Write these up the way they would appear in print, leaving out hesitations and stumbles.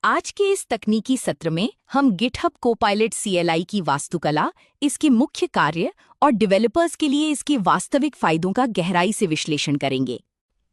आज के इस तकनीकी सत्र में हम गिटहब कोपायलट CLI की वास्तुकला, इसके मुख्य कार्य और डेवलपर्स के लिए इसके वास्तविक फायदों का गहराई से विश्लेषण करेंगे।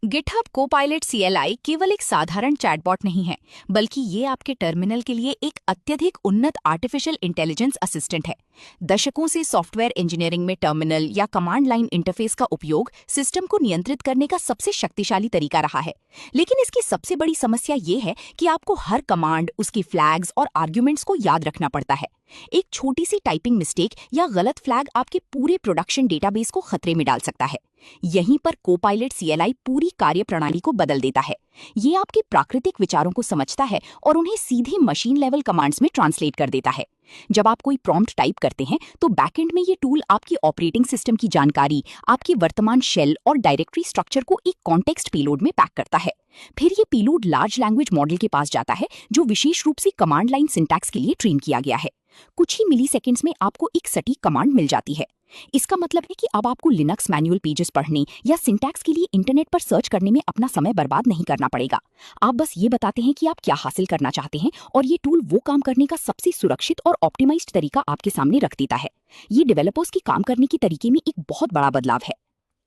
गिटहब कोपायलट CLI केवल एक साधारण चैटबॉट नहीं है, बल्कि ये आपके टर्मिनल के लिए एक अत्यधिक उन्नत आर्टिफिशियल इंटेलिजेंस असिस्टेंट है। दशकों से सॉफ्टवेयर इंजीनियरिंग में टर्मिनल या कमांड लाइन इंटरफेस का उपयोग सिस्टम को नियंत्रित करने का सबसे शक्तिशाली तरीका रहा है। लेकिन इसकी सबसे बड़ी समस्या ये है कि आपको हर कमांड, उसकी फ्लैग्स और आर्ग्यूमेंट्स को याद रखना पड़ता है। एक छोटी सी टाइपिंग मिस्टेक या गलत फ्लैग आपके पूरे प्रोडक्शन डेटाबेस को खतरे में डाल सकता है। यहीं पर कोपायलट CLI पूरी कार्यप्रणाली को बदल देता है। ये आपके प्राकृतिक विचारों को समझता है और उन्हें सीधे मशीन लेवल कमांड्स में ट्रांसलेट कर देता है। जब आप कोई प्रॉम्प्ट टाइप करते हैं तो बैकएंड में ये टूल आपकी ऑपरेटिंग सिस्टम की जानकारी, आपकी वर्तमान शेल और डायरेक्टरी स्ट्रक्चर को एक कॉन्टेक्स्ट पेलोड में पैक करता है। फिर ये पेलोड लार्ज लैंग्वेज मॉडल के पास जाता है, जो विशेष रूप से कमांड लाइन सिंटैक्स के लिए ट्रेन किया गया है। कुछ ही मिलीसेकंड्स में आपको एक सटीक कमांड मिल जाती है। इसका मतलब है कि अब आपको लिनक्स मैनुअल पेजेस पढ़ने या सिंटैक्स के लिए इंटरनेट पर सर्च करने में अपना समय बर्बाद नहीं करना पड़ेगा। आप बस ये बताते हैं कि आप क्या हासिल करना चाहते हैं और ये टूल वो काम करने का सबसे सुरक्षित और ऑप्टिमाइज्ड तरीका आपके सामने रख देता है। ये डेवलपर्स की काम करने की तरीके में एक बहुत बड़ा बदलाव है।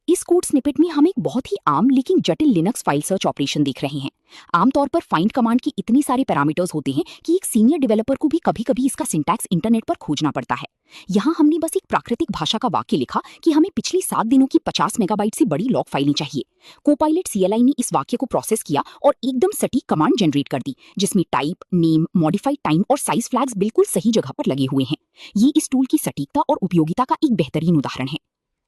इस कोड स्निपेट में हम एक बहुत ही आम लेकिन जटिल लिनक्स फाइल सर्च ऑपरेशन देख रहे हैं। आमतौर पर फाइंड कमांड की इतनी सारे पैरामीटर्स होते हैं कि एक सीनियर डेवलपर को भी कभी-कभी इसका सिंटैक्स इंटरनेट पर खोजना पड़ता है। यहाँ हमने बस एक प्राकृतिक भाषा का वाक्य लिखा कि हमें पिछले 7 दिनों की 50 मेगाबाइट से बड़ी लॉग फाइलें चाहिए। कोपायलट CLI ने इस वाक्य को प्रोसेस किया और एकदम सटीक कमांड जनरेट कर दी, जिसमें टाइप, नेम, मॉडिफाइड टाइम और साइज फ्लैग्स बिल्कुल सही जगह पर लगे हुए हैं। ये इस टूल की सटीकता और उपयोगिता का एक बेहतरीन उदाहरण है।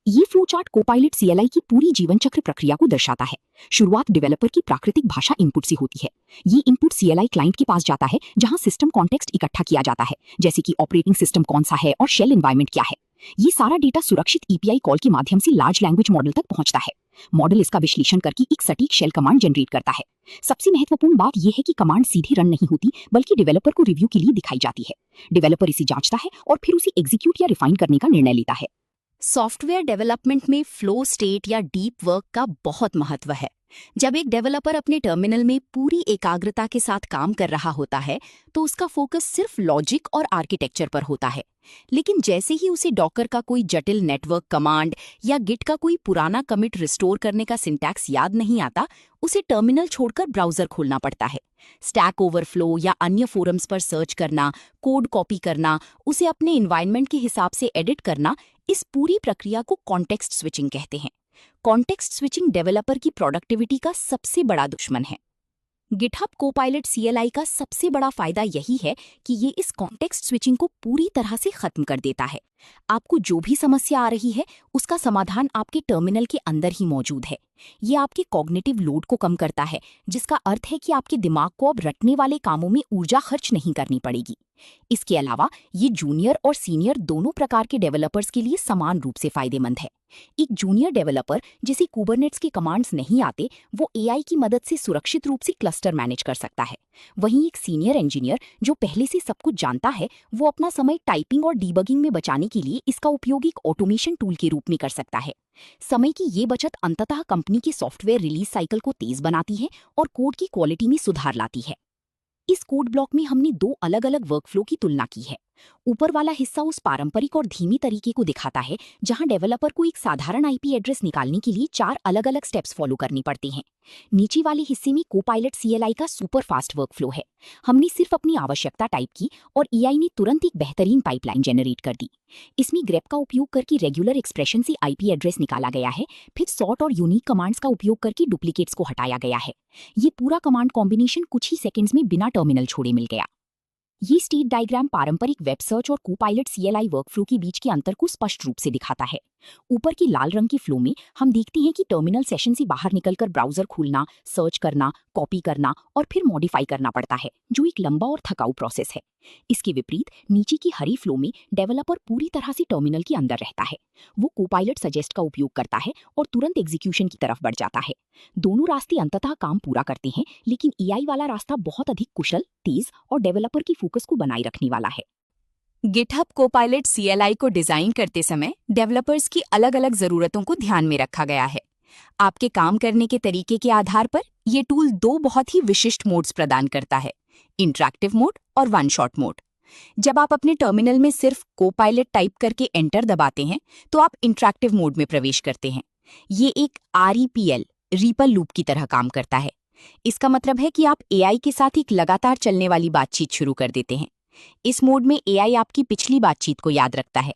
ये फ्लो चार्ट कोपायलट CLI की पूरी जीवन चक्र प्रक्रिया को दर्शाता है। शुरुआत डेवलपर की प्राकृतिक भाषा इनपुट से होती है। ये इनपुट CLI क्लाइंट के पास जाता है, जहां सिस्टम कॉन्टेक्स्ट इकट्ठा किया जाता है, जैसे कि ऑपरेटिंग सिस्टम कौन सा है और शेल एनवायरनमेंट क्या है। ये सारा डेटा सुरक्षित API कॉल के माध्यम से लार्ज लैंग्वेज मॉडल तक पहुंचता है। मॉडल इसका विश्लेषण करके एक सटीक शेल कमांड जनरेट करता है। सबसे महत्वपूर्ण बात यह है कि कमांड सीधे रन नहीं होती, बल्कि डेवलपर को रिव्यू के लिए दिखाई जाती है। डेवलपर इसे जांचता है और फिर उसे एग्जीक्यूट या रिफाइन करने का निर्णय लेता है। सॉफ्टवेयर डेवलपमेंट में फ्लो स्टेट या डीप वर्क का बहुत महत्व है। जब एक डेवलपर अपने टर्मिनल में पूरी एकाग्रता के साथ काम कर रहा होता है, तो उसका फोकस सिर्फ लॉजिक और आर्किटेक्चर पर होता है। लेकिन जैसे ही उसे डॉकर का कोई जटिल नेटवर्क कमांड या गिट का कोई पुराना कमिट रिस्टोर करने का सिंटैक्स याद नहीं आता, उसे टर्मिनल छोड़कर ब्राउजर खोलना पड़ता है। स्टैक ओवरफ्लो या अन्य फोरम्स पर सर्च करना, कोड कॉपी करना, उसे अपने एनवायरनमेंट के हिसाब से एडिट करना, इस पूरी प्रक्रिया को कॉन्टेक्स्ट स्विचिंग कहते हैं। कॉन्टेक्स्ट स्विचिंग डेवलपर की प्रोडक्टिविटी का सबसे बड़ा दुश्मन है। गिटहब कोपायलट CLI का सबसे बड़ा फायदा यही है कि ये इस कॉन्टेक्स्ट स्विचिंग को पूरी तरह से खत्म कर देता है। आपको जो भी समस्या आ रही है, उसका समाधान आपके टर्मिनल के अंदर ही मौजूद है। ये आपके कॉग्निटिव लोड को कम करता है, जिसका अर्थ है कि आपके दिमाग को अब रटने वाले कामों में ऊर्जा खर्च नहीं करनी पड़ेगी। इसके अलावा ये जूनियर और सीनियर दोनों प्रकार के डेवलपर्स के लिए समान रूप से फायदेमंद है। एक जूनियर डेवलपर जिसे कुबरनेट्स के कमांड्स नहीं आते, वो AI की मदद से सुरक्षित रूप से क्लस्टर मैनेज कर सकता है। वहीं एक सीनियर इंजीनियर जो पहले से सब कुछ जानता है, वो अपना समय टाइपिंग और डीबगिंग में बचाने के लिए इसका उपयोग एक ऑटोमेशन टूल के रूप में कर सकता है। समय की ये बचत अंततः कंपनी के सॉफ्टवेयर रिलीज साइकिल को तेज बनाती है और कोड की क्वालिटी में सुधार लाती है। इस कोड ब्लॉक में हमने 2 अलग-अलग वर्कफ्लो की तुलना की है। ऊपर वाला हिस्सा उस पारंपरिक और धीमी तरीके को दिखाता है, जहां डेवलपर को एक साधारण IP एड्रेस निकालने के लिए 4 अलग-अलग स्टेप्स फॉलो करने पड़ते हैं। नीचे वाले हिस्से में कोपायलट CLI का सुपर फास्ट वर्कफ्लो है। हमने सिर्फ अपनी आवश्यकता टाइप की और AI ने तुरंत एक बेहतरीन पाइपलाइन जनरेट कर दी। इसमें ग्रेप का उपयोग करके रेगुलर एक्सप्रेशन से IP एड्रेस निकाला गया है, फिर सॉर्ट और यूनिक कमांड्स का उपयोग करके डुप्लीकेट्स को हटाया गया है। ये पूरा कमांड कॉम्बिनेशन कुछ ही सेकंड्स में बिना टर्मिनल छोड़े मिल गया। ये स्टेट डायग्राम पारंपरिक वेब सर्च और कोपायलट CLI वर्कफ्लो के बीच के अंतर को स्पष्ट रूप से दिखाता है। ऊपर की लाल रंग की फ्लो में हम देखते हैं कि टर्मिनल सेशन से बाहर निकलकर ब्राउजर खोलना, सर्च करना, कॉपी करना और फिर मॉडिफाई करना पड़ता है, जो एक लंबा और थकाऊ प्रोसेस है। इसके विपरीत नीचे की हरी फ्लो में डेवलपर पूरी तरह से टर्मिनल के अंदर रहता है। वो कोपायलट सजेस्ट का उपयोग करता है और तुरंत एग्जीक्यूशन की तरफ बढ़ जाता है। दोनों रास्ते अंततः काम पूरा करते हैं, लेकिन AI वाला रास्ता बहुत अधिक कुशल, तेज और डेवलपर की फोकस को बनाए रखने वाला है। गिटहब कोपायलट CLI को डिजाइन करते समय डेवलपर्स की अलग-अलग जरूरतों को ध्यान में रखा गया है। आपके काम करने के तरीके के आधार पर ये टूल 2 बहुत ही विशिष्ट मोड्स प्रदान करता है। इंटरैक्टिव मोड और वन शॉट मोड। जब आप अपने टर्मिनल में सिर्फ कोपायलट टाइप करके एंटर दबाते हैं तो आप इंटरैक्टिव मोड में प्रवेश करते हैं। ये एक REPL रीपल लूप की तरह काम करता है। इसका मतलब है कि आप AI के साथ एक लगातार चलने वाली बातचीत शुरू कर देते हैं। इस मोड में AI आपकी पिछली बातचीत को याद रखता है।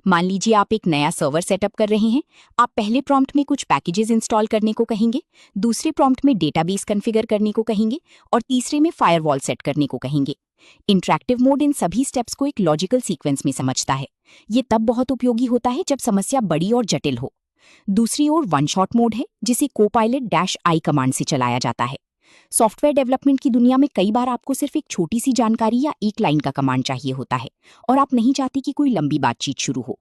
मान लीजिए आप एक नया सर्वर सेटअप कर रहे हैं। आप पहले प्रॉम्प्ट में कुछ पैकेजेस इंस्टॉल करने को कहेंगे, दूसरे प्रॉम्प्ट में डेटाबेस कॉन्फ़िगर करने को कहेंगे और तीसरे में फायरवॉल सेट करने को कहेंगे। इंटरैक्टिव मोड इन सभी स्टेप्स को एक लॉजिकल सीक्वेंस में समझता है। ये तब बहुत उपयोगी होता है जब समस्या बड़ी और जटिल हो। दूसरी ओर वन शॉट मोड है, जिसे Copilot-I कमांड से चलाया जाता है। सॉफ्टवेयर डेवलपमेंट की दुनिया में कई बार आपको सिर्फ एक छोटी सी जानकारी या एक लाइन का कमांड चाहिए होता है और आप नहीं चाहते कि कोई लंबी बातचीत शुरू हो।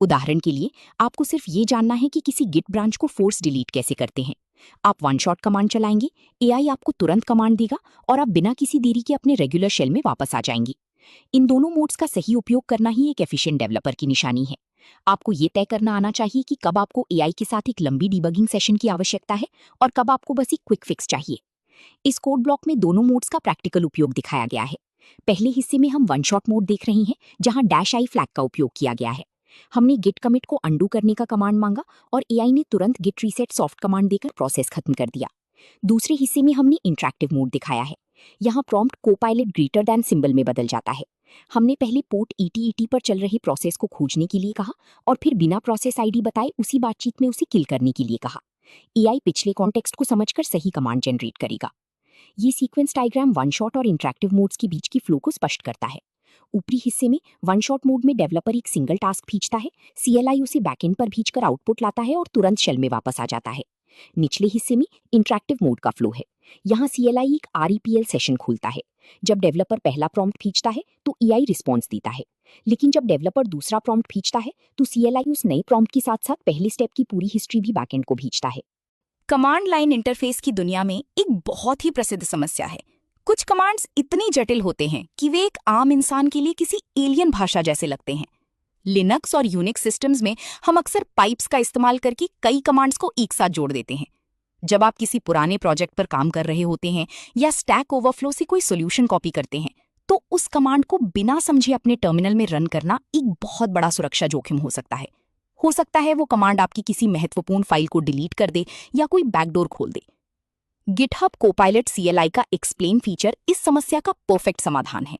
उदाहरण के लिए, आपको सिर्फ ये जानना है कि किसी गिट ब्रांच को फोर्स डिलीट कैसे करते हैं। आप वन शॉट कमांड चलाएंगे, AI आपको तुरंत कमांड देगा और आप बिना किसी देरी के अपने रेगुलर शेल में वापस आ जाएंगे। इन दोनों मोड्स का सही उपयोग करना ही एक एफिशिएंट डेवलपर की निशानी है। आपको ये तय करना आना चाहिए कि कब आपको AI के साथ एक लंबी डिबगिंग सेशन की आवश्यकता है और कब आपको बस एक क्विक फिक्स चाहिए। इस कोड ब्लॉक में दोनों मोड्स का प्रैक्टिकल उपयोग दिखाया गया है। पहले हिस्से में हम वन शॉट मोड देख रहे हैं, जहां -i फ्लैग का उपयोग किया गया है। हमने गिट कमिट को अंडू करने का कमांड मांगा और AI ने तुरंत गिट रीसेट सॉफ्ट कमांड देकर प्रोसेस खत्म कर दिया। दूसरे हिस्से में हमने इंटरैक्टिव मोड दिखाया है। यहाँ prompt Copilot greater than symbol में बदल जाता है। हमने पहले पोर्ट ET पर चल रहे प्रोसेस को खोजने के लिए कहा और फिर बिना प्रोसेस ID बताए उसी बातचीत में उसे किल करने के लिए कहा। AI पिछले कॉन्टेक्स्ट को समझकर सही कमांड जनरेट करेगा। ये सीक्वेंस डायग्राम वन शॉट और इंटरैक्टिव मोड्स के बीच की फ्लो को स्पष्ट करता है। ऊपरी हिस्से में वन शॉट मोड में डेवलपर एक सिंगल टास्क भेजता है, CLI उसे बैकएंड पर भेजकर आउटपुट लाता है और तुरंत शेल में वापस आ जाता है। निचले हिस्से में इंटरैक्टिव मोड का फ्लो है। यहाँ CLI एक REPL सेशन खोलता है। जब डेवलपर पहला प्रॉम्प्ट भेजता है तो AI रिस्पॉन्स देता है, लेकिन जब डेवलपर दूसरा प्रॉम्प्ट भेजता है तो CLI उस नए प्रॉम्प्ट के साथ साथ पहले स्टेप की पूरी हिस्ट्री भी बैकएंड को भेजता है। कमांड लाइन इंटरफेस की दुनिया में एक बहुत ही प्रसिद्ध समस्या है। कुछ कमांड्स इतने जटिल होते हैं कि वे एक आम इंसान के लिए किसी एलियन भाषा जैसे लगते हैं। लिनक्स और यूनिक्स सिस्टम्स में हम अक्सर पाइप्स का इस्तेमाल करके कई कमांड्स को एक साथ जोड़ देते हैं। जब आप किसी पुराने प्रोजेक्ट पर काम कर रहे होते हैं या स्टैक ओवरफ्लो से कोई सॉल्यूशन कॉपी करते हैं, तो उस कमांड को बिना समझे अपने टर्मिनल में रन करना एक बहुत बड़ा सुरक्षा जोखिम हो सकता है। हो सकता है वो कमांड आपकी किसी महत्वपूर्ण फाइल को डिलीट कर दे या कोई बैकडोर खोल दे। GitHub Copilot CLI का एक्सप्लेन फीचर इस समस्या का परफेक्ट समाधान है।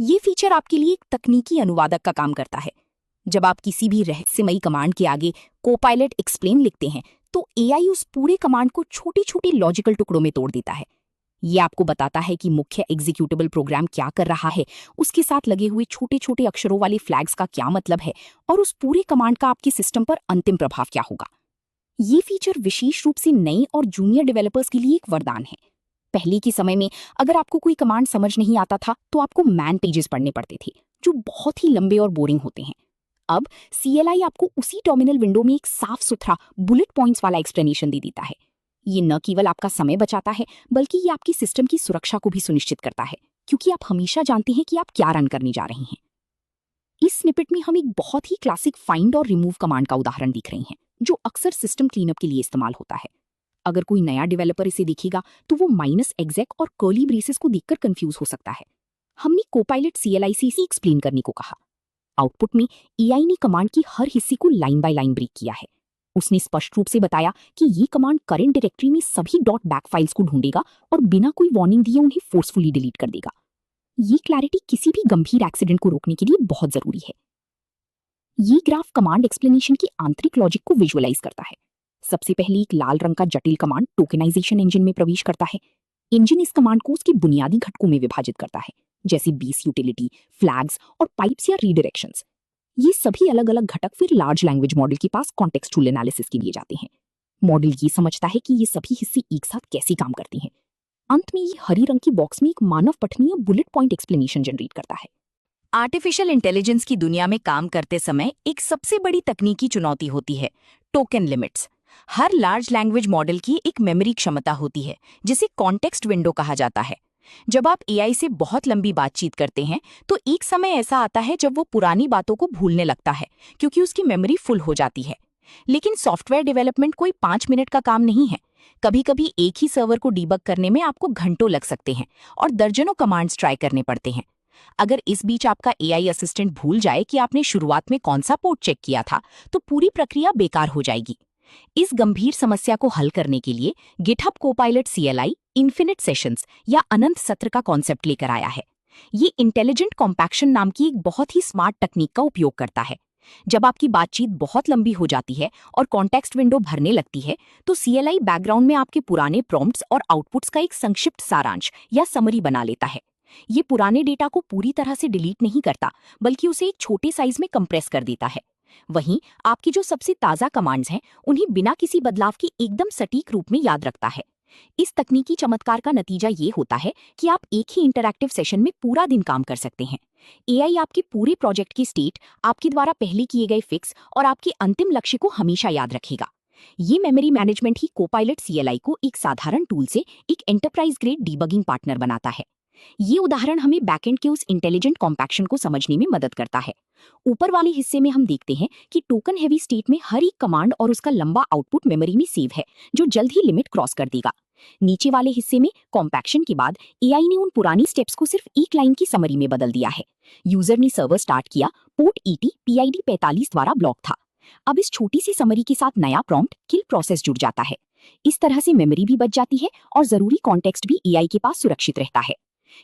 ये फीचर आपके लिए एक तकनीकी अनुवादक का काम करता है। जब आप किसी भी रहस्यमयी कमांड के आगे Copilot एक्सप्लेन लिखते हैं तो AI उस पूरे कमांड को छोटी छोटी लॉजिकल टुकड़ों में तोड़ देता है। ये आपको बताता है कि मुख्य एग्जीक्यूटेबल प्रोग्राम क्या कर रहा है, उसके साथ लगे हुए छोटे छोटे अक्षरों वाले फ्लैग्स का क्या मतलब है और उस पूरे कमांड का आपके सिस्टम पर अंतिम प्रभाव क्या होगा। ये फीचर विशेष रूप से नए और जूनियर डेवलपर्स के लिए एक वरदान है। पहले के समय में अगर आपको कोई कमांड समझ नहीं आता था तो आपको मैन पेजेस पढ़ने पड़ते थे, जो बहुत ही लंबे और बोरिंग होते हैं। अब CLI आपको उसी टर्मिनल विंडो में एक साफ सुथरा बुलेट पॉइंट्स वाला एक्सप्लेनेशन दे देता है। ये न केवल आपका समय बचाता है, बल्कि ये आपकी सिस्टम की सुरक्षा को भी सुनिश्चित करता है, क्योंकि आप हमेशा जानते हैं कि आप क्या रन करने जा रहे हैं। इस स्निपेट में हम एक बहुत ही क्लासिक फाइंड और रिमूव कमांड का उदाहरण देख रहे हैं, जो अक्सर सिस्टम क्लीनअप के लिए इस्तेमाल होता है। अगर कोई नया डेवलपर इसे देखेगा तो वो -exec और कर्ली ब्रेसेस को देखकर कंफ्यूज हो सकता है। हमने Copilot CLI से इसे एक्सप्लेन करने को कहा। आउटपुट में AI ने कमांड की हर हिस्से को लाइन बाय लाइन ब्रेक किया है। उसने स्पष्ट रूप से बताया कि ये कमांड करंट डायरेक्टरी में सभी .back फाइल्स को ढूंढेगा और बिना कोई वार्निंग दिए उन्हें फोर्सफुली डिलीट कर देगा। ये क्लैरिटी किसी भी गंभीर एक्सीडेंट को रोकने के लिए बहुत जरूरी है। ये ग्राफ कमांड एक्सप्लेनेशन की आंतरिक लॉजिक को विजुअलाइज करता है। सबसे पहले एक लाल रंग का जटिल कमांड टोकेनाइजेशन इंजन में प्रवेश करता है। इंजन इस कमांड को उसके बुनियादी घटकों में विभाजित करता है, जैसे बेस यूटिलिटी, फ्लैग्स और पाइप्स या रीडायरेक्शंस। ये सभी अलग अलग घटक फिर लार्ज लैंग्वेज मॉडल के पास कॉन्टेक्सचुअल एनालिसिस के लिए जाते हैं। मॉडल ये समझता है कि ये सभी हिस्से एक साथ कैसे काम करते हैं। अंत में ये हरी रंग की बॉक्स में एक मानव पठनीय बुलेट पॉइंट एक्सप्लेनेशन जनरेट करता है। आर्टिफिशियल इंटेलिजेंस की दुनिया में काम करते समय एक सबसे बड़ी तकनीकी चुनौती होती है टोकन लिमिट्स। हर लार्ज लैंग्वेज मॉडल की एक मेमोरी क्षमता होती है, जिसे कॉन्टेक्स्ट विंडो कहा जाता है। जब आप AI से बहुत लंबी बातचीत करते हैं तो एक समय ऐसा आता है जब वो पुरानी बातों को भूलने लगता है, क्योंकि उसकी मेमोरी फुल हो जाती है। लेकिन सॉफ्टवेयर डेवलपमेंट कोई 5 मिनट का काम नहीं है। कभी कभी एक ही सर्वर को डीबग करने में आपको घंटों लग सकते हैं और दर्जनों कमांड्स ट्राई करने पड़ते हैं। अगर इस बीच आपका एआई असिस्टेंट भूल जाए कि आपने शुरुआत में कौन सा पोर्ट चेक किया था, तो पूरी प्रक्रिया बेकार हो जाएगी। इस गंभीर समस्या को हल करने के लिए GitHub Copilot CLI infinite sessions या अनंत सत्र का कॉन्सेप्ट लेकर आया है। ये इंटेलिजेंट कॉम्पैक्शन नाम की एक बहुत ही स्मार्ट तकनीक का उपयोग करता है। जब आपकी बातचीत बहुत लंबी हो जाती है और कॉन्टेक्स्ट विंडो भरने लगती है, तो सीएलआई बैकग्राउंड में आपके पुराने प्रॉम्प्ट्स और आउटपुट्स का एक संक्षिप्त सारांश या समरी बना लेता है। ये पुराने डेटा को पूरी तरह से डिलीट नहीं करता, बल्कि उसे एक छोटे साइज में कंप्रेस कर देता है। वहीं आपकी जो सबसे ताज़ा कमांड्स हैं, उन्हें बिना किसी बदलाव के एकदम सटीक रूप में याद रखता है। इस तकनीकी चमत्कार का नतीजा ये होता है कि आप एक ही इंटरैक्टिव सेशन में पूरा दिन काम कर सकते हैं। एआई आपके पूरे प्रोजेक्ट की स्टेट, आपके द्वारा पहले किए गए फिक्स और आपके अंतिम लक्ष्य को हमेशा याद रखेगा। ये मेमोरी मैनेजमेंट ही कोपायलट सीएलआई को एक साधारण टूल से एक एंटरप्राइज ग्रेड डीबगिंग पार्टनर बनाता है। ये उदाहरण हमें बैकएंड के उस इंटेलिजेंट कॉम्पैक्शन को समझने में मदद करता है। ऊपर वाले हिस्से में हम देखते हैं कि टोकन हेवी स्टेट में हर एक कमांड और उसका लंबा आउटपुट मेमोरी में सेव है, जो जल्द ही लिमिट क्रॉस कर देगा। नीचे वाले हिस्से में कॉम्पैक्शन के बाद एआई ने उन पुरानी स्टेप्स को सिर्फ एक लाइन की समरी में बदल दिया है। यूजर ने सर्वर स्टार्ट किया, पोर्ट ईटी PID 45 द्वारा ब्लॉक था। अब इस छोटी सी समरी के साथ नया प्रॉम्प्ट किल प्रोसेस जुड़ जाता है। इस तरह से मेमोरी भी बच जाती है और जरूरी कॉन्टेक्स्ट भी एआई के पास सुरक्षित रहता है।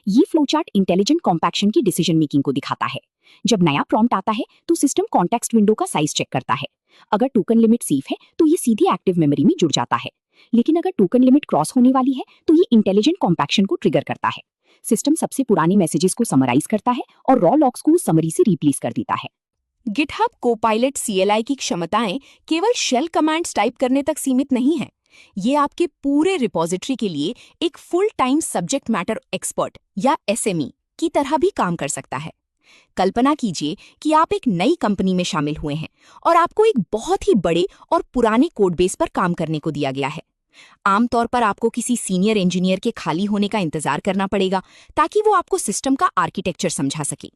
ये फ्लोचार्ट इंटेलिजेंट कॉम्पैक्शन की डिसीजन मेकिंग को दिखाता है। जब नया प्रॉम्प्ट आता है तो सिस्टम कॉन्टेक्स्ट विंडो का साइज चेक करता है। अगर टोकन लिमिट सेफ है तो ये सीधे एक्टिव मेमोरी में जुड़ जाता है, लेकिन अगर टोकन लिमिट क्रॉस होने वाली है तो ये इंटेलिजेंट कॉम्पैक्शन को ट्रिगर करता है। सिस्टम सबसे पुराने मैसेजेस को समराइज करता है और रॉ लॉग्स को उस समरी से रिप्लेस कर देता है। गिटहब कोपायलट सीएलआई की क्षमताएं केवल शेल कमांड्स टाइप करने तक सीमित नहीं है। ये आपके पूरे रिपॉजिटरी के लिए एक full time subject matter expert या SME की तरह भी काम कर सकता है। कल्पना कीजिए कि आप एक नई कंपनी में शामिल हुए हैं और आपको एक बहुत ही बड़े और पुराने कोड बेस पर काम करने को दिया गया है। आमतौर पर आपको किसी सीनियर इंजीनियर के खाली होने का इंतजार करना पड़ेगा ताकि वो आपको सिस्टम का आर्किटेक्चर समझा सके।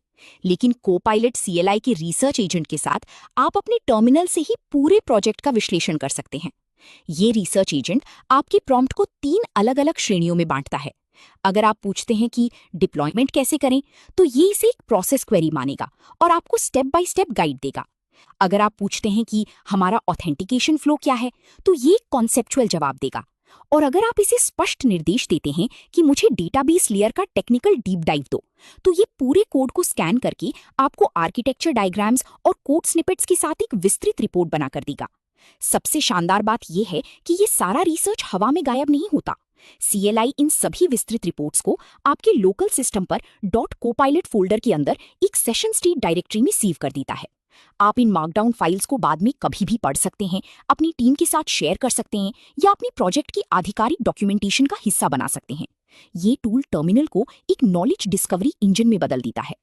लेकिन कोपायलट सीएलआई के रिसर्च एजेंट के साथ आप अपने टर्मिनल से ही पूरे प्रोजेक्ट का विश्लेषण कर सकते हैं। ये रिसर्च एजेंट आपके प्रॉम्प्ट को 3 अलग-अलग श्रेणियों में बांटता है। अगर आप पूछते हैं कि डिप्लॉयमेंट कैसे करें, तो ये इसे एक प्रोसेस क्वेरी मानेगा और आपको स्टेप बाय स्टेप गाइड देगा। अगर आप पूछते हैं कि हमारा ऑथेंटिकेशन फ्लो क्या है, तो ये कॉन्सेप्चुअल जवाब देगा। और अगर आप इसे स्पष्ट निर्देश देते हैं कि मुझे डेटाबेस लेयर का टेक्निकल डीप डाइव दो, तो ये पूरे कोड को स्कैन करके आपको आर्किटेक्चर डायग्राम्स और कोड स्निपेट्स के साथ एक विस्तृत रिपोर्ट बनाकर देगा। सबसे शानदार बात यह है कि ये सारा रिसर्च हवा में गायब नहीं होता। सीएलआई इन सभी विस्तृत रिपोर्ट्स को आपके लोकल सिस्टम पर .copilot फोल्डर के अंदर एक सेशन स्टेट डायरेक्टरी में सेव कर देता है। आप इन मार्कडाउन फाइल्स को बाद में कभी भी पढ़ सकते हैं, अपनी टीम के साथ शेयर कर सकते हैं या अपनी प्रोजेक्ट की आधिकारिक डॉक्यूमेंटेशन का हिस्सा बना सकते हैं। ये टूल टर्मिनल को एक नॉलेज डिस्कवरी इंजन में बदल देता है।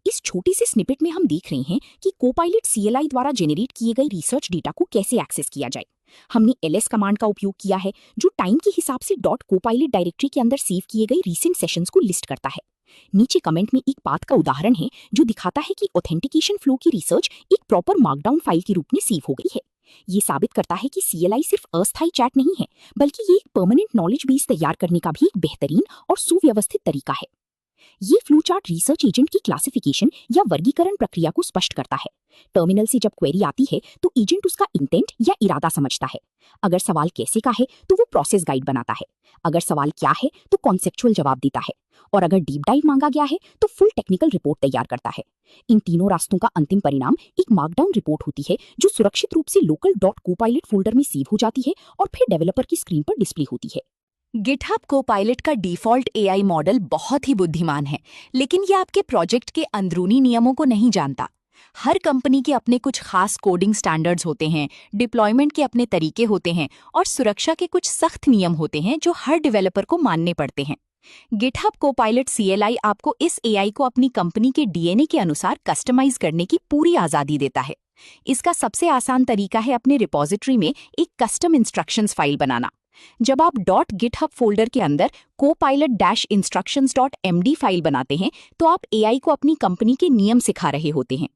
इस छोटी सी स्निपेट में हम देख रहे हैं कि कोपायलट सीएलआई द्वारा जेनरेट किए गए रिसर्च डेटा को कैसे एक्सेस किया जाए। हमने ls कमांड का उपयोग किया है, जो टाइम के हिसाब से .copilot डायरेक्टरी के अंदर सेव किए गए रीसेंट सेशंस को लिस्ट करता है। नीचे कमेंट में एक पाथ का उदाहरण है जो दिखाता है कि ऑथेंटिकेशन फ्लो की रिसर्च एक प्रॉपर मार्कडाउन फाइल के रूप में सेव हो गई है। ये साबित करता है कि सीएलआई सिर्फ अस्थायी चैट नहीं है, बल्कि ये एक परमानेंट नॉलेज बेस तैयार करने का भी एक बेहतरीन और सुव्यवस्थित तरीका है। ये फ्लोचार्ट रिसर्च एजेंट की क्लासिफिकेशन या वर्गीकरण प्रक्रिया को स्पष्ट करता है। टर्मिनल से जब क्वेरी आती है तो एजेंट उसका इंटेंट या इरादा समझता है। अगर सवाल कैसे का है तो वो प्रोसेस गाइड बनाता है। अगर सवाल क्या है तो कॉन्सेप्चुअल जवाब देता है। और अगर डीप डाइव मांगा गया है तो फुल टेक्निकल रिपोर्ट तैयार करता है। इन तीनों रास्तों का अंतिम परिणाम एक मार्कडाउन रिपोर्ट होती है, जो सुरक्षित रूप से लोकल .copilot फोल्डर में सेव हो जाती है और फिर डेवलपर की स्क्रीन पर डिस्प्ले होती है। गिटहब कोपायलट का डिफॉल्ट एआई मॉडल बहुत ही बुद्धिमान है, लेकिन ये आपके प्रोजेक्ट के अंदरूनी नियमों को नहीं जानता। हर कंपनी के अपने कुछ खास कोडिंग स्टैंडर्ड्स होते हैं, डिप्लॉयमेंट के अपने तरीके होते हैं और सुरक्षा के कुछ सख्त नियम होते हैं जो हर डेवलपर को मानने पड़ते हैं। गिटहब कोपायलट सीएलआई आपको इस एआई को अपनी कंपनी के डीएनए के अनुसार कस्टमाइज करने की पूरी आज़ादी देता है। इसका सबसे आसान तरीका है अपने रिपॉजिटरी में एक कस्टम इंस्ट्रक्शंस फाइल बनाना। जब आप .github फोल्डर के अंदर copilot-instructions.md फाइल बनाते हैं, तो आप एआई को अपनी कंपनी के नियम सिखा रहे होते हैं।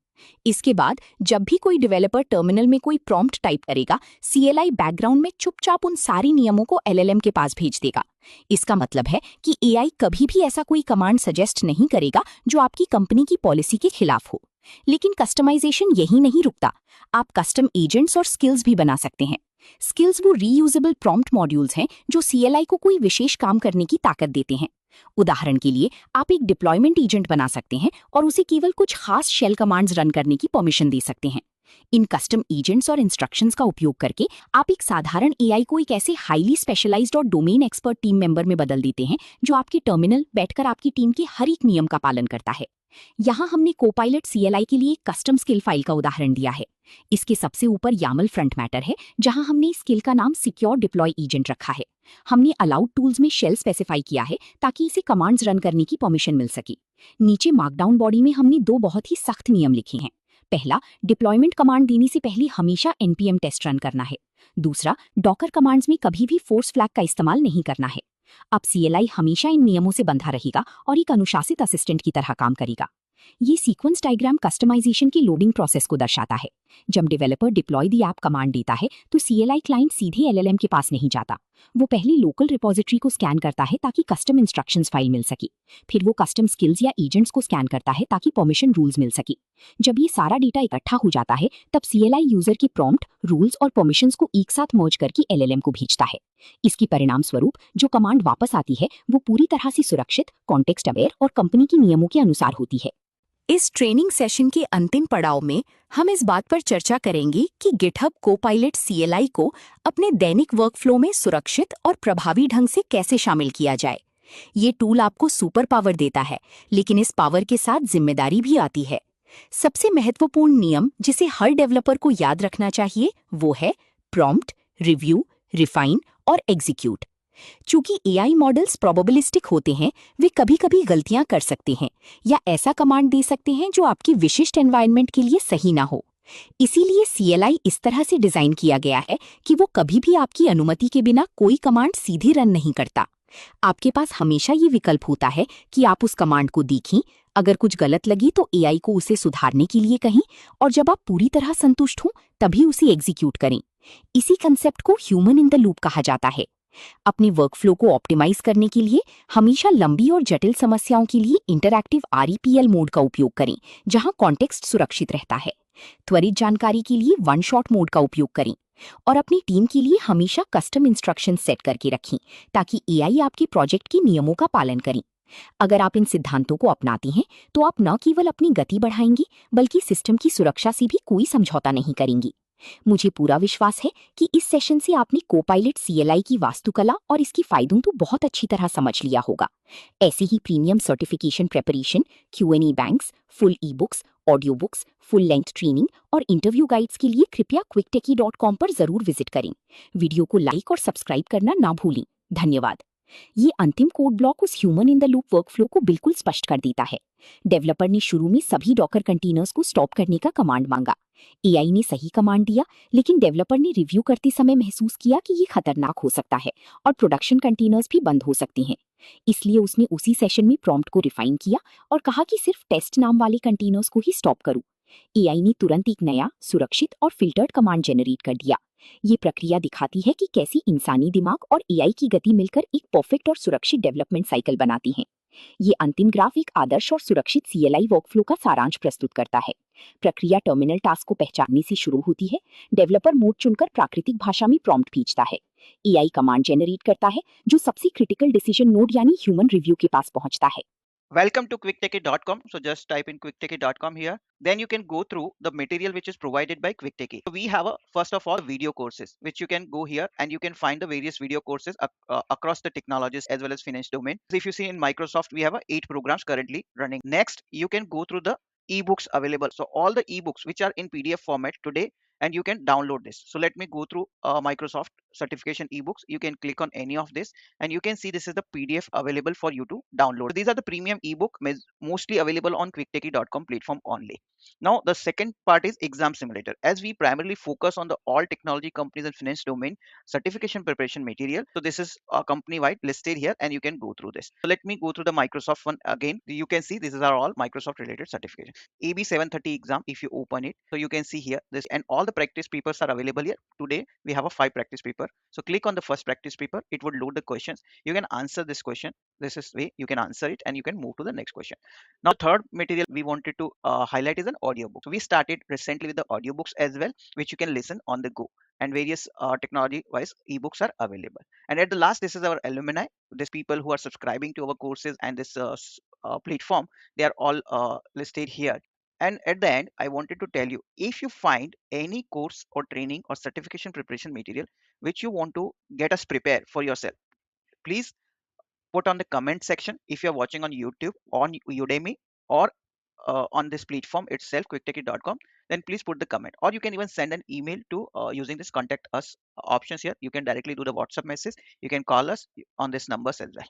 इसके बाद जब भी कोई डेवलपर टर्मिनल में कोई प्रॉम्प्ट टाइप करेगा, सीएलआई बैकग्राउंड में चुपचाप उन सारी नियमों को एलएलएम के पास भेज देगा। इसका मतलब है कि एआई कभी भी ऐसा कोई कमांड सजेस्ट नहीं करेगा जो आपकी कंपनी की पॉलिसी के खिलाफ हो। लेकिन कस्टमाइजेशन यही नहीं रुकता, आप कस्टम एजेंट्स और स्किल्स भी बना सकते हैं। स्किल्स वो रीयूजेबल प्रॉम्प्ट मॉड्यूल्स हैं जो सीएलआई को कोई विशेष काम करने की ताकत देते हैं। उदाहरण के लिए, आप एक डिप्लॉयमेंट एजेंट बना सकते हैं और उसे केवल कुछ खास शेल कमांड्स रन करने की परमिशन दे सकते हैं। इन कस्टम एजेंट्स और इंस्ट्रक्शंस का उपयोग करके आप एक साधारण एआई को एक ऐसे हाईली स्पेशलाइज्ड और डोमेन एक्सपर्ट टीम मेंबर में बदल देते हैं जो आपके टर्मिनल बैठकर आपकी टीम के हर एक नियम का पालन करता है। यहाँ हमने कोपायलट सीएलआई के लिए कस्टम स्किल फाइल का उदाहरण दिया है। इसके सबसे ऊपर यामल फ्रंट मैटर है, जहां हमने स्किल का नाम सिक्योर डिप्लॉय एजेंट रखा है। हमने अलाउड टूल्स में शेल स्पेसिफाई किया है ताकि इसे कमांड्स रन करने की परमिशन मिल सके। नीचे मार्कडाउन बॉडी में हमने दो बहुत ही सख्त नियम लिखे हैं। पहला, डिप्लॉयमेंट कमांड देने से पहले हमेशा एनपीएम टेस्ट रन करना है। दूसरा, डॉकर कमांड्स में कभी भी फोर्स फ्लैग का इस्तेमाल नहीं करना है। अब सीएलआई हमेशा इन नियमों से बंधा रहेगा और एक अनुशासित असिस्टेंट की तरह काम करेगा। ये सीक्वेंस डायग्राम कस्टमाइजेशन की लोडिंग प्रोसेस को दर्शाता है। जब डेवलपर डिप्लॉय दी ऐप कमांड देता है तो सीएलआई क्लाइंट सीधे एलएलएम के पास नहीं जाता। वो पहले लोकल रिपोजिटरी को स्कैन करता है ताकि कस्टम इंस्ट्रक्शंस फाइल मिल सके। फिर वो कस्टम स्किल्स या एजेंट्स को स्कैन करता है ताकि परमिशन रूल्स मिल सके। जब ये सारा डेटा इकट्ठा हो जाता है तब सीएलआई यूजर के प्रॉम्प्ट, रूल्स और परमिशंस को एक साथ मर्ज करके एलएलएम को भेजता है। इसकी परिणाम स्वरूप जो कमांड वापस आती है वो पूरी तरह से सुरक्षित, कॉन्टेक्स्ट अवेयर और कंपनी के नियमों के अनुसार होती है। इस ट्रेनिंग सेशन के अंतिम पड़ाव में हम इस बात पर चर्चा करेंगे कि गिटहब कोपायलट सीएलआई को अपने दैनिक वर्कफ्लो में सुरक्षित और प्रभावी ढंग से कैसे शामिल किया जाए। ये टूल आपको सुपर पावर देता है, लेकिन इस पावर के साथ जिम्मेदारी भी आती है। सबसे महत्वपूर्ण नियम जिसे हर डेवलपर को याद रखना चाहिए वो है प्रॉम्प्ट, रिव्यू, रिफाइन और एग्जीक्यूट। चूंकि एआई मॉडल्स प्रोबेबिलिस्टिक होते हैं, वे कभी-कभी गलतियां कर सकते हैं या ऐसा कमांड दे सकते हैं जो आपकी विशिष्ट एनवायरनमेंट के लिए सही ना हो। इसीलिए सीएलआई इस तरह से डिजाइन किया गया है कि वो कभी भी आपकी अनुमति के बिना कोई कमांड सीधे रन नहीं करता। आपके पास हमेशा ये विकल्प होता है कि आप उस कमांड को देखें, अगर कुछ गलत लगी तो एआई को उसे सुधारने के लिए कहें, और जब आप पूरी तरह संतुष्ट हों तभी उसे एग्जीक्यूट करें। इसी कंसेप्ट को ह्यूमन इन द लूप कहा जाता है। अपने वर्कफ्लो को ऑप्टिमाइज करने के लिए हमेशा लंबी और जटिल समस्याओं के लिए इंटरैक्टिव आरईपीएल मोड का उपयोग करें, जहां कॉन्टेक्स्ट सुरक्षित रहता है। त्वरित जानकारी के लिए वन शॉट मोड का उपयोग करें और अपनी टीम के लिए हमेशा कस्टम इंस्ट्रक्शन सेट करके रखें ताकि एआई आपके प्रोजेक्ट के नियमों का पालन करें। अगर आप इन सिद्धांतों को अपनाती हैं तो आप न केवल अपनी गति बढ़ाएंगी बल्कि सिस्टम की सुरक्षा से भी कोई समझौता नहीं करेंगी। मुझे पूरा विश्वास है कि इस सेशन से आपने कोपायलट सीएलआई की वास्तुकला और इसके फायदों तो बहुत अच्छी तरह समझ लिया होगा। ऐसे ही premium certification preparation, Q and A banks, full e books, audio books, full length training और इंटरव्यू गाइड्स के लिए कृपया quicktechie.com पर जरूर विजिट करें। वीडियो को लाइक और सब्सक्राइब करना ना भूलें। धन्यवाद। ये अंतिम कोड ब्लॉक उस human in the loop workflow को बिल्कुल स्पष्ट कर देता है। डेवलपर ने शुरू में सभी डॉकर कंटेनर्स को स्टॉप करने का कमांड मांगा। एआई ने सही कमांड दिया, लेकिन डेवलपर ने रिव्यू करते समय महसूस किया कि ये खतरनाक हो सकता है और प्रोडक्शन कंटेनर्स भी बंद हो सकती हैं। इसलिए उसने उसी सेशन में प्रॉम्प्ट को रिफाइन किया और कहा कि सिर्फ टेस्ट नाम वाले कंटेनर्स को ही स्टॉप करूं। एआई ने तुरंत एक नया, सुरक्षित और फिल्टर्ड कमांड जनरेट कर दिया। ये प्रक्रिया दिखाती है कि कैसी इंसानी दिमाग और एआई की गति मिलकर एक परफेक्ट और सुरक्षित डेवलपमेंट साइकिल बनाती हैं। ये अंतिम ग्राफ एक आदर्श और सुरक्षित सीएलआई वर्कफ्लो का सारांश प्रस्तुत करता है। प्रक्रिया टर्मिनल टास्क को पहचानने से शुरू होती है। डेवलपर मोड चुनकर प्राकृतिक भाषा में प्रॉम्प्ट भेजता है। एआई कमांड जनरेट करता है जो सबसे क्रिटिकल डिसीजन नोड यानी ह्यूमन रिव्यू के पास पहुंचता है। Welcome to quicktechie.com. So just type in quicktechie.com here. Then you can go through the material which is provided by Quicktechie. So we have first of all video courses which you can go here and you can find the various video courses across the technologies as well as finance domain. So if you see in Microsoft, we have 8 programs currently running. Next, you can go through the ebooks available. So all the ebooks which are in PDF format today, and you can download this. So let me go through Microsoft certification ebooks. You can click on any of this and you can see this is the PDF available for you to download. So these are the premium ebook mostly available on quicktechie.com platform only. Now, the second part is exam simulator. As we primarily focus on the all technology companies and finance domain certification preparation material. So this is a company wide listed here and you can go through this. So let me go through the Microsoft one again. You can see these are all Microsoft related certification. AB 730 exam, if you open it, so you can see here this and all the practice papers are available here. Today we have a 5 practice paper. So click on the first practice paper. It would load the questions. You can answer this question. This is way you can answer it and you can move to the next question. Now, third material we wanted to highlight is an audiobook. So we started recently with the audiobooks as well, which you can listen on the go. And various technology-wise ebooks are available. And at the last, this is our alumni. These people who are subscribing to our courses and this platform, they are all listed here. And at the end, I wanted to tell you, if you find any course or training or certification preparation material which you want to get us prepared for yourself, please put on the comment section. If you're watching on YouTube, on Udemy, or on this platform itself, quicktechie.com, then please put the comment, or you can even send an email to using this contact us options here. You can directly do the WhatsApp message. You can call us on this numbers as well.